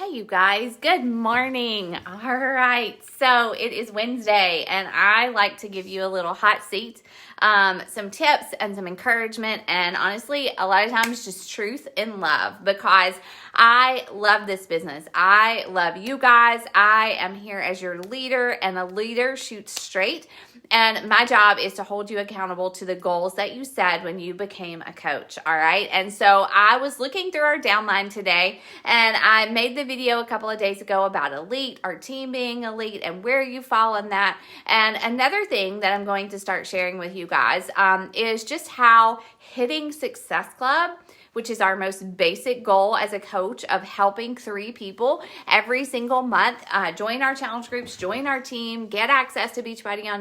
Hey, you guys, good morning. All right, so it is Wednesday, and I like to give you a little hot seat, some tips and some encouragement, and honestly, a lot of times just truth and love, because I love this business. I love you guys. I am here as your leader, and a leader shoots straight. And my job is to hold you accountable to the goals that you set when you became a coach. All right. And so I was looking through our downline today, and I made the video a couple of days ago about elite, our team being elite, and where you fall in that. And another thing that I'm going to start sharing with you guys is just how hitting Success Club, which is our most basic goal as a coach of helping 3 people every single month, join our challenge groups, join our team, get access to Beachbody on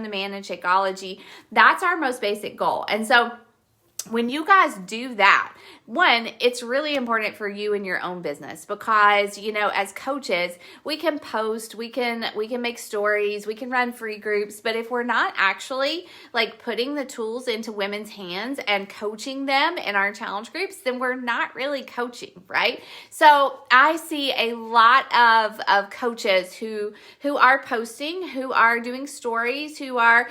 Demand and Shakeology. That's our most basic goal. And so when you guys do that, one, it's really important for you in your own business, because, as coaches, we can post, we can make stories, we can run free groups, but if we're not actually putting the tools into women's hands and coaching them in our challenge groups, then we're not really coaching, right? So I see a lot of coaches who are posting, who are doing stories, who are,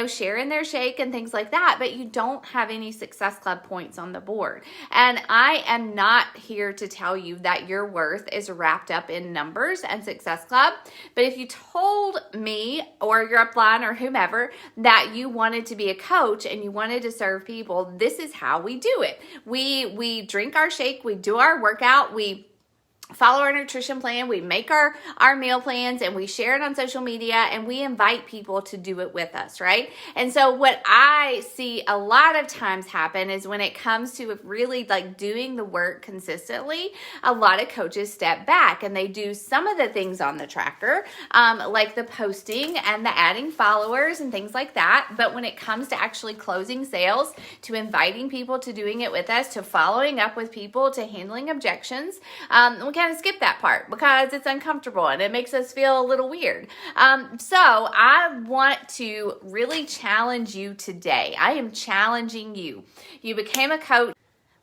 sharing their shake and things like that, but you don't have any Success Club points on the board. And I am not here to tell you that your worth is wrapped up in numbers and Success Club. But if you told me or your upline or whomever that you wanted to be a coach and you wanted to serve people, this is how we do it. We drink our shake, we do our workout, we follow our nutrition plan, we make our meal plans, and we share it on social media, and we invite people to do it with us, right? And so what I see a lot of times happen is when it comes to really doing the work consistently, a lot of coaches step back and they do some of the things on the tracker, like the posting and the adding followers and things like that. But when it comes to actually closing sales, to inviting people to doing it with us, to following up with people, to handling objections, we kind of skip that part because it's uncomfortable and it makes us feel a little weird. So I want to really challenge you today. I am challenging you. You became a coach.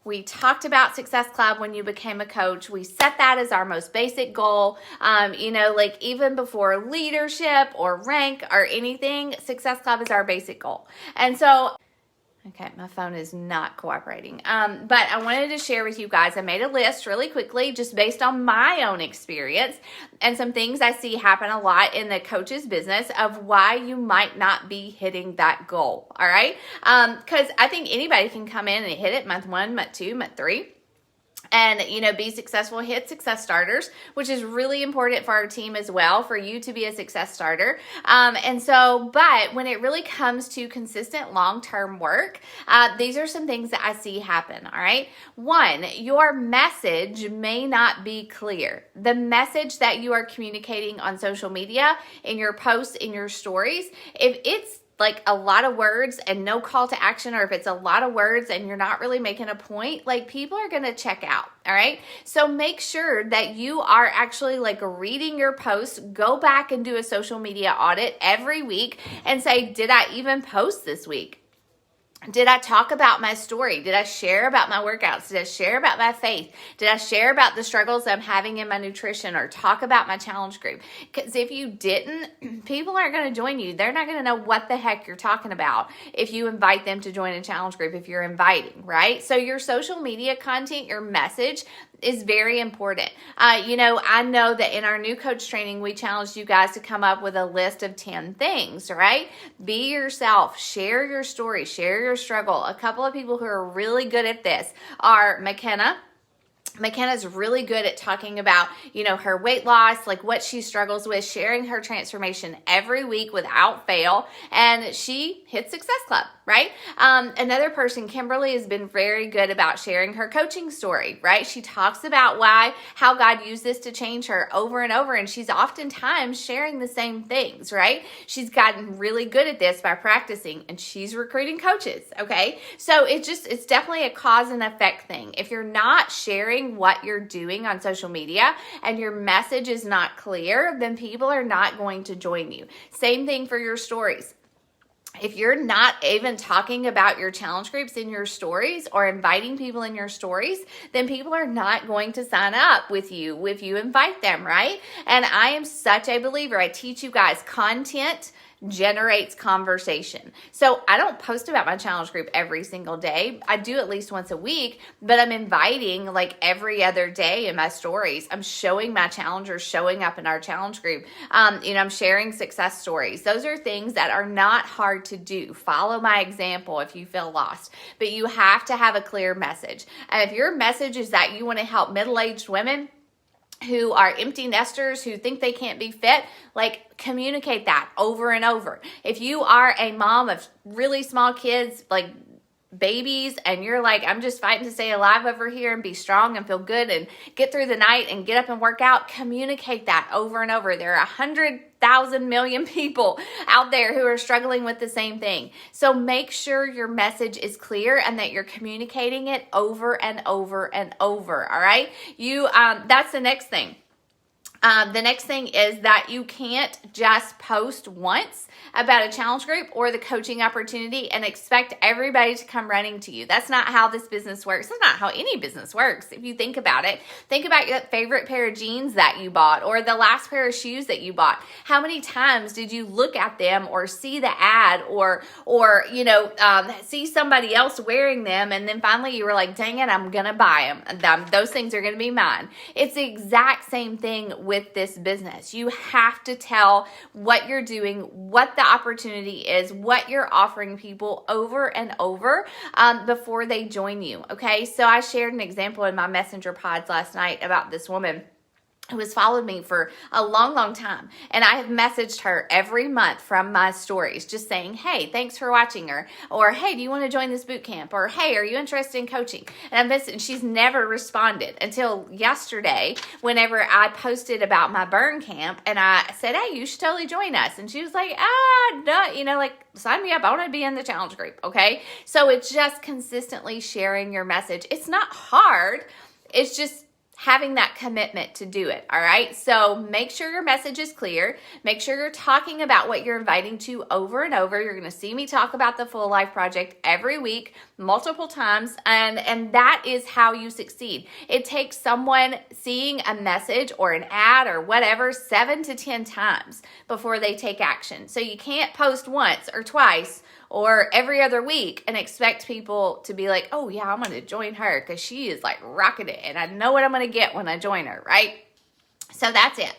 We talked about Success Club when you became a coach. We set that as our most basic goal. Even before leadership or rank or anything, Success Club is our basic goal. And so okay, my phone is not cooperating. But I wanted to share with you guys, I made a list really quickly just based on my own experience and some things I see happen a lot in the coach's business of why you might not be hitting that goal, all right? Because I think anybody can come in and hit it month 1, month 2, month 3. And, be successful, hit success starters, which is really important for our team as well, for you to be a success starter. But when it really comes to consistent long-term work, these are some things that I see happen, all right? 1, your message may not be clear. The message that you are communicating on social media, in your posts, in your stories, if it's a lot of words and no call to action, or if it's a lot of words and you're not really making a point, people are going to check out. All right. So make sure that you are actually reading your posts. Go back and do a social media audit every week and say, did I even post this week? Did I talk about my story? Did I share about my workouts? Did I share about my faith? Did I share about the struggles I'm having in my nutrition, or talk about my challenge group? Because if you didn't, people aren't going to join you. They're not going to know what the heck you're talking about if you invite them to join a challenge group, if you're inviting, right? So your social media content, your message is very important. I know that in our new coach training, we challenged you guys to come up with a list of 10 things, right? Be yourself, share your story, share your struggle. A couple of people who are really good at this are McKenna. McKenna's really good at talking about, her weight loss, what she struggles with, sharing her transformation every week without fail. And she hit Success Club, right? Another person, Kimberly, has been very good about sharing her coaching story, right? She talks about how God used this to change her over and over. And she's oftentimes sharing the same things, right? She's gotten really good at this by practicing, and she's recruiting coaches. Okay. So it's definitely a cause and effect thing. If you're not sharing what you're doing on social media and your message is not clear, then people are not going to join you. Same thing for your stories. if you're not even talking about your challenge groups in your stories or inviting people in your stories, then people are not going to sign up with you if you invite them, right? And I am such a believer. I teach you guys content generates conversation. So I don't post about my challenge group every single day. I do at least once a week, but I'm inviting like every other day in my stories. I'm showing my challengers showing up in our challenge group. I'm sharing success stories. Those are things that are not hard to do. Follow my example if you feel lost, but you have to have a clear message. And if your message is that you want to help middle-aged women who are empty nesters, who think they can't be fit, like communicate that over and over. If you are a mom of really small kids, like babies, and you're like, I'm just fighting to stay alive over here and be strong and feel good and get through the night and get up and work out, communicate that over and over. There are 100,000 million people out there who are struggling with the same thing. So make sure your message is clear and that you're communicating it over and over and over. All right. That's the next thing. The next thing is that you can't just post once about a challenge group or the coaching opportunity and expect everybody to come running to you. That's not how this business works. That's not how any business works. If you think about it, think about your favorite pair of jeans that you bought or the last pair of shoes that you bought. How many times did you look at them or see the ad or see somebody else wearing them, and then finally you were like, dang it, I'm going to buy them. Those things are going to be mine. It's the exact same thing with this business. You have to tell what you're doing, what the opportunity is, what you're offering people over and over before they join you. Okay, so I shared an example in my messenger pods last night about this woman who has followed me for a long, long time. And I have messaged her every month from my stories, just saying, hey, thanks for watching her. Or, hey, do you want to join this boot camp? Or, hey, are you interested in coaching? And she's never responded until yesterday, whenever I posted about my burn camp. And I said, hey, you should totally join us. And she was like, no, sign me up. I want to be in the challenge group. Okay. So it's just consistently sharing your message. It's not hard. It's just having that commitment to do it. All right. So make sure your message is clear. Make sure you're talking about what you're inviting to over and over. You're going to see me talk about the Full Life Project every week, multiple times. And that is how you succeed. It takes someone seeing a message or an ad or whatever 7 to 10 times before they take action. So you can't post once or twice or every other week and expect people to be like, oh yeah, I'm going to join her because she is like rocking it and I know what I'm going to get when I join her, right? So that's it.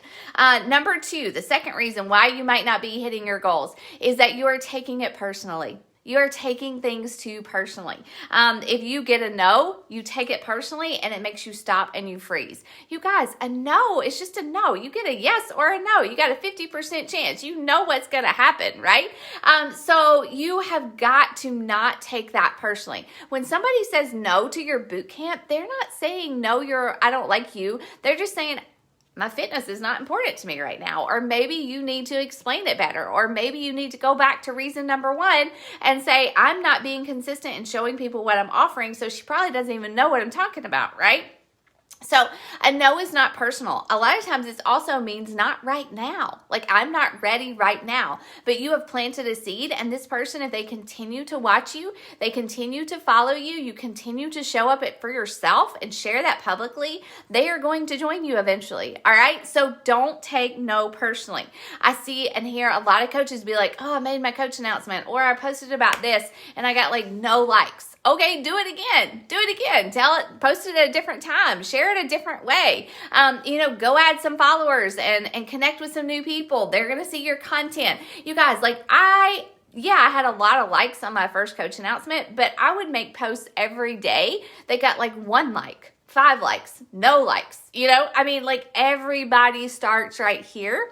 Number 2, the second reason why you might not be hitting your goals is that you are taking it personally. You are taking things too personally. If you get a no, you take it personally and it makes you stop and you freeze. You guys, a no is just a no. You get a yes or a no. You got a 50% chance. You know what's going to happen, right? So you have got to not take that personally. When somebody says no to your boot camp, they're not saying no, I don't like you. They're just saying, my fitness is not important to me right now. Or maybe you need to explain it better. Or maybe you need to go back to reason number 1 and say, I'm not being consistent in showing people what I'm offering, so she probably doesn't even know what I'm talking about, right? So a no is not personal. A lot of times it also means not right now. Like, I'm not ready right now, but you have planted a seed, and this person, if they continue to watch you, they continue to follow you, you continue to show up for yourself and share that publicly, they are going to join you eventually. All right. So don't take no personally. I see and hear a lot of coaches be like, oh, I made my coach announcement, or I posted about this and I got like no likes. Okay, do it again. Do it again. Tell it, post it at a different time. Share it a different way. Go add some followers and connect with some new people. They're going to see your content. You guys, I had a lot of likes on my first coach announcement, but I would make posts every day that got like 1 like, 5 likes, no likes. Everybody starts right here.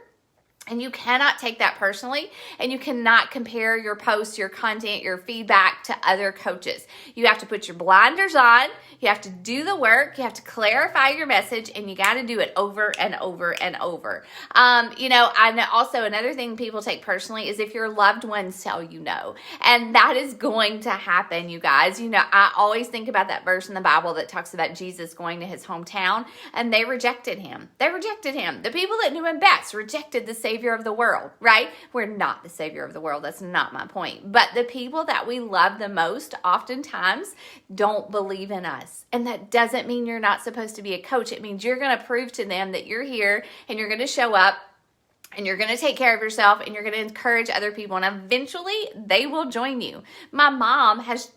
And you cannot take that personally, and you cannot compare your posts, your content, your feedback to other coaches. You have to put your blinders on. You have to do the work. You have to clarify your message, and you got to do it over and over and over. And also another thing people take personally is if your loved ones tell you no, and that is going to happen, you guys. I always think about that verse in the Bible that talks about Jesus going to his hometown, and they rejected him. The people that knew him best rejected the Savior savior of the world, right? We're not the savior of the world. That's not my point. But the people that we love the most oftentimes don't believe in us. And that doesn't mean you're not supposed to be a coach. It means you're going to prove to them that you're here and you're going to show up and you're going to take care of yourself and you're going to encourage other people. And eventually they will join you. My mom has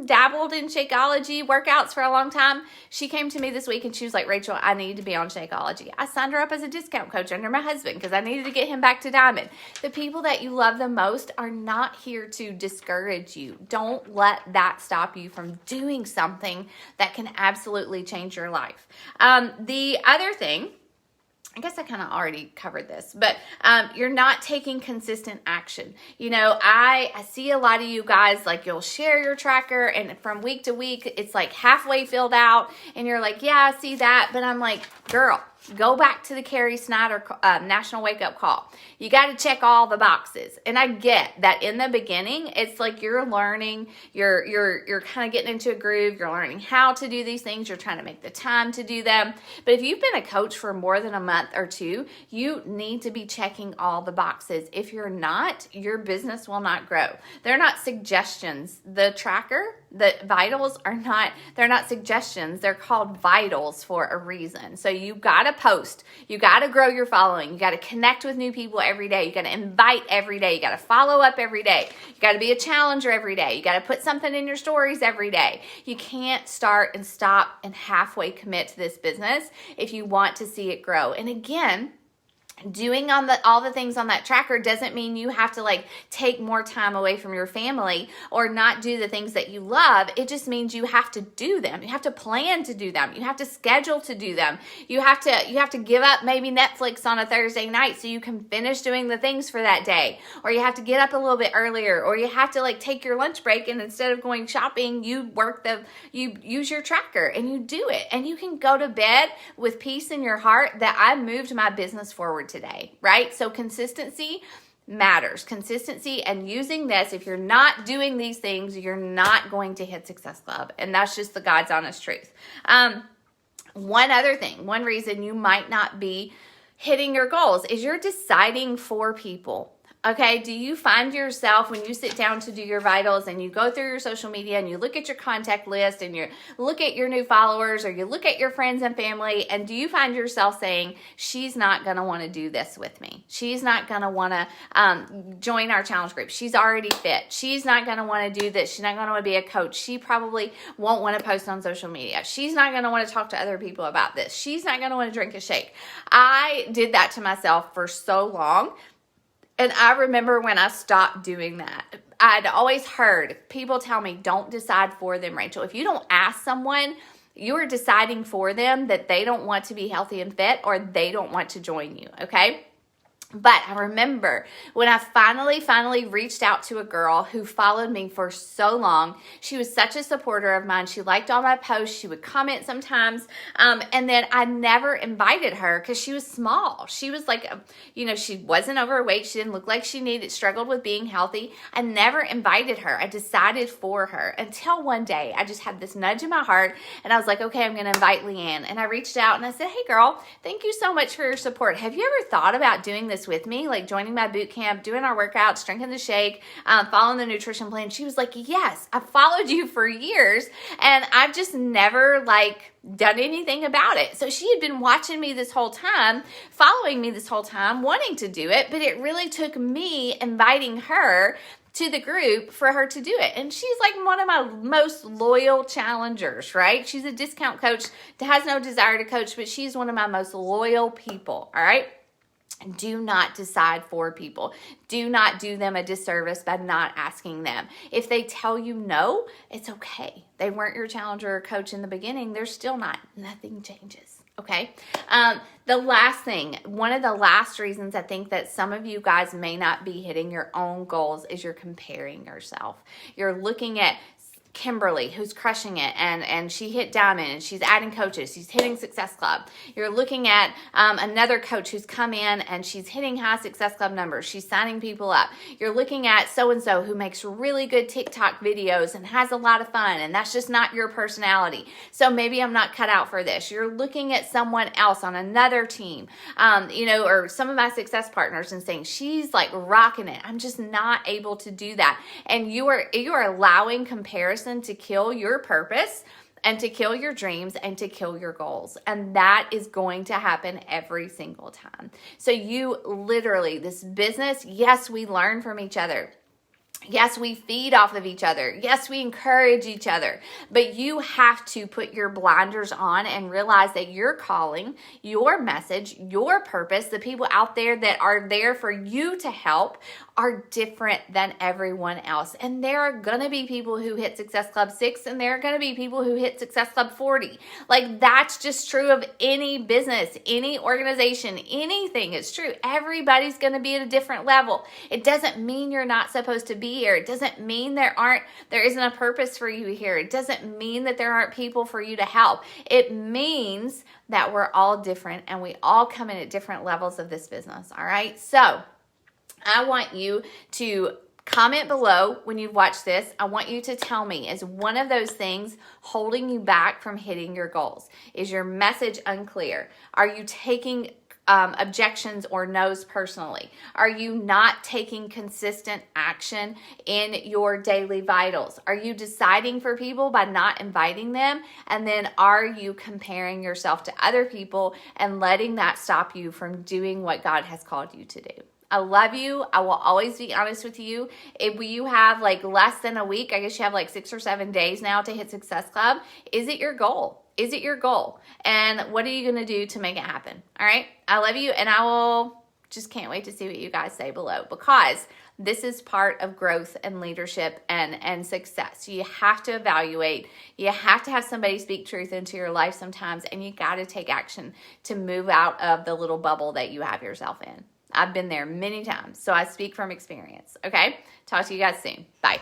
dabbled in Shakeology workouts for a long time. She came to me this week and she was like, Rachel, I need to be on Shakeology. I signed her up as a discount coach under my husband because I needed to get him back to Diamond. The people that you love the most are not here to discourage you. Don't let that stop you from doing something that can absolutely change your life. The other thing, I guess I kind of already covered this, but you're not taking consistent action. You know, I see a lot of you guys, like, you'll share your tracker and from week to week, it's like halfway filled out and you're like, yeah, I see that. But I'm like, girl, go back to the Carrie Snyder National Wake Up Call. You got to check all the boxes. And I get that in the beginning, it's like you're learning, you're kind of getting into a groove. You're learning how to do these things. You're trying to make the time to do them. But if you've been a coach for more than a month or two, you need to be checking all the boxes. If you're not, your business will not grow. They're not suggestions. The tracker, the vitals they're not suggestions. They're called vitals for a reason. So you got to post. You got to grow your following. You got to connect with new people every day. You got to invite every day. You got to follow up every day. You got to be a challenger every day. You got to put something in your stories every day. You can't start and stop and halfway commit to this business if you want to see it grow. And again, doing all the things on that tracker doesn't mean you have to like take more time away from your family or not do the things that you love. It just means you have to do them. You have to plan to do them. You have to schedule to do them. You have to give up maybe Netflix on a Thursday night so you can finish doing the things for that day. Or you have to get up a little bit earlier, or you have to like take your lunch break and instead of going shopping, you use your tracker and you do it. And you can go to bed with peace in your heart that I moved my business forward today, right? So consistency matters. Consistency and using this. If you're not doing these things, you're not going to hit Success Club. And that's just the God's honest truth. One other thing, one reason you might not be hitting your goals is you're deciding for people. Okay, do you find yourself when you sit down to do your vitals and you go through your social media and you look at your contact list and you look at your new followers or you look at your friends and family, and do you find yourself saying, she's not going to want to do this with me. She's not going to want to join our challenge group. She's already fit. She's not going to want to do this. She's not going to want to be a coach. She probably won't want to post on social media. She's not going to want to talk to other people about this. She's not going to want to drink a shake. I did that to myself for so long. And I remember when I stopped doing that, I'd always heard people tell me, don't decide for them, Rachel. If you don't ask someone, you're deciding for them that they don't want to be healthy and fit or they don't want to join you, okay? But I remember when I finally reached out to a girl who followed me for so long. She was such a supporter of mine. She liked all my posts. She would comment sometimes. And then I never invited her because she was small. She was like, she wasn't overweight. She didn't look like she struggled with being healthy. I never invited her. I decided for her until one day I just had this nudge in my heart and I was like, okay, I'm going to invite Leanne. And I reached out and I said, hey girl, thank you so much for your support. Have you ever thought about doing this with me, like joining my boot camp, doing our workouts, drinking the shake, following the nutrition plan? She was like, yes, I followed you for years and I've just never done anything about it. So she had been watching me this whole time, following me this whole time, wanting to do it, but it really took me inviting her to the group for her to do it. And she's like one of my most loyal challengers, right? She's a discount coach, has no desire to coach, but she's one of my most loyal people, all right? Do not decide for people. Do not do them a disservice by not asking them. If they tell you no, it's okay. They weren't your challenger or coach in the beginning. They're still not. Nothing changes. Okay. The last thing, one of the last reasons I think that some of you guys may not be hitting your own goals is you're comparing yourself. You're looking at Kimberly, who's crushing it, and she hit diamond, and she's adding coaches, she's hitting Success Club. You're looking at another coach who's come in and she's hitting high Success Club numbers, she's signing people up. You're looking at so-and-so who makes really good TikTok videos and has a lot of fun, and that's just not your personality. So maybe I'm not cut out for this. You're looking at someone else on another team, or some of my success partners, and saying, she's like rocking it. I'm just not able to do that. And you are allowing comparison to kill your purpose and to kill your dreams and to kill your goals. And that is going to happen every single time. So you literally, this business, yes, we learn from each other. Yes, we feed off of each other. Yes, we encourage each other. But you have to put your blinders on and realize that your calling, your message, your purpose, the people out there that are there for you to help are different than everyone else. And there are going to be people who hit Success Club 6, and there are going to be people who hit Success Club 40. Like, that's just true of any business, any organization, anything. It's true. Everybody's going to be at a different level. It doesn't mean you're not supposed to be here. It doesn't mean there isn't a purpose for you here. It doesn't mean that there aren't people for you to help. It means that we're all different and we all come in at different levels of this business. All right. So I want you to comment below when you've watched this. I want you to tell me, is one of those things holding you back from hitting your goals? Is your message unclear? Are you taking objections or no's personally? Are you not taking consistent action in your daily vitals? Are you deciding for people by not inviting them? And then are you comparing yourself to other people and letting that stop you from doing what God has called you to do? I love you. I will always be honest with you. If you have like less than a week, I guess you have like 6 or 7 days now to hit Success Club. Is it your goal? Is it your goal? And what are you going to do to make it happen? All right. I love you. And I will just can't wait to see what you guys say below, because this is part of growth and leadership and success. You have to evaluate. You have to have somebody speak truth into your life sometimes. And you got to take action to move out of the little bubble that you have yourself in. I've been there many times, so I speak from experience. Okay? Talk to you guys soon. Bye.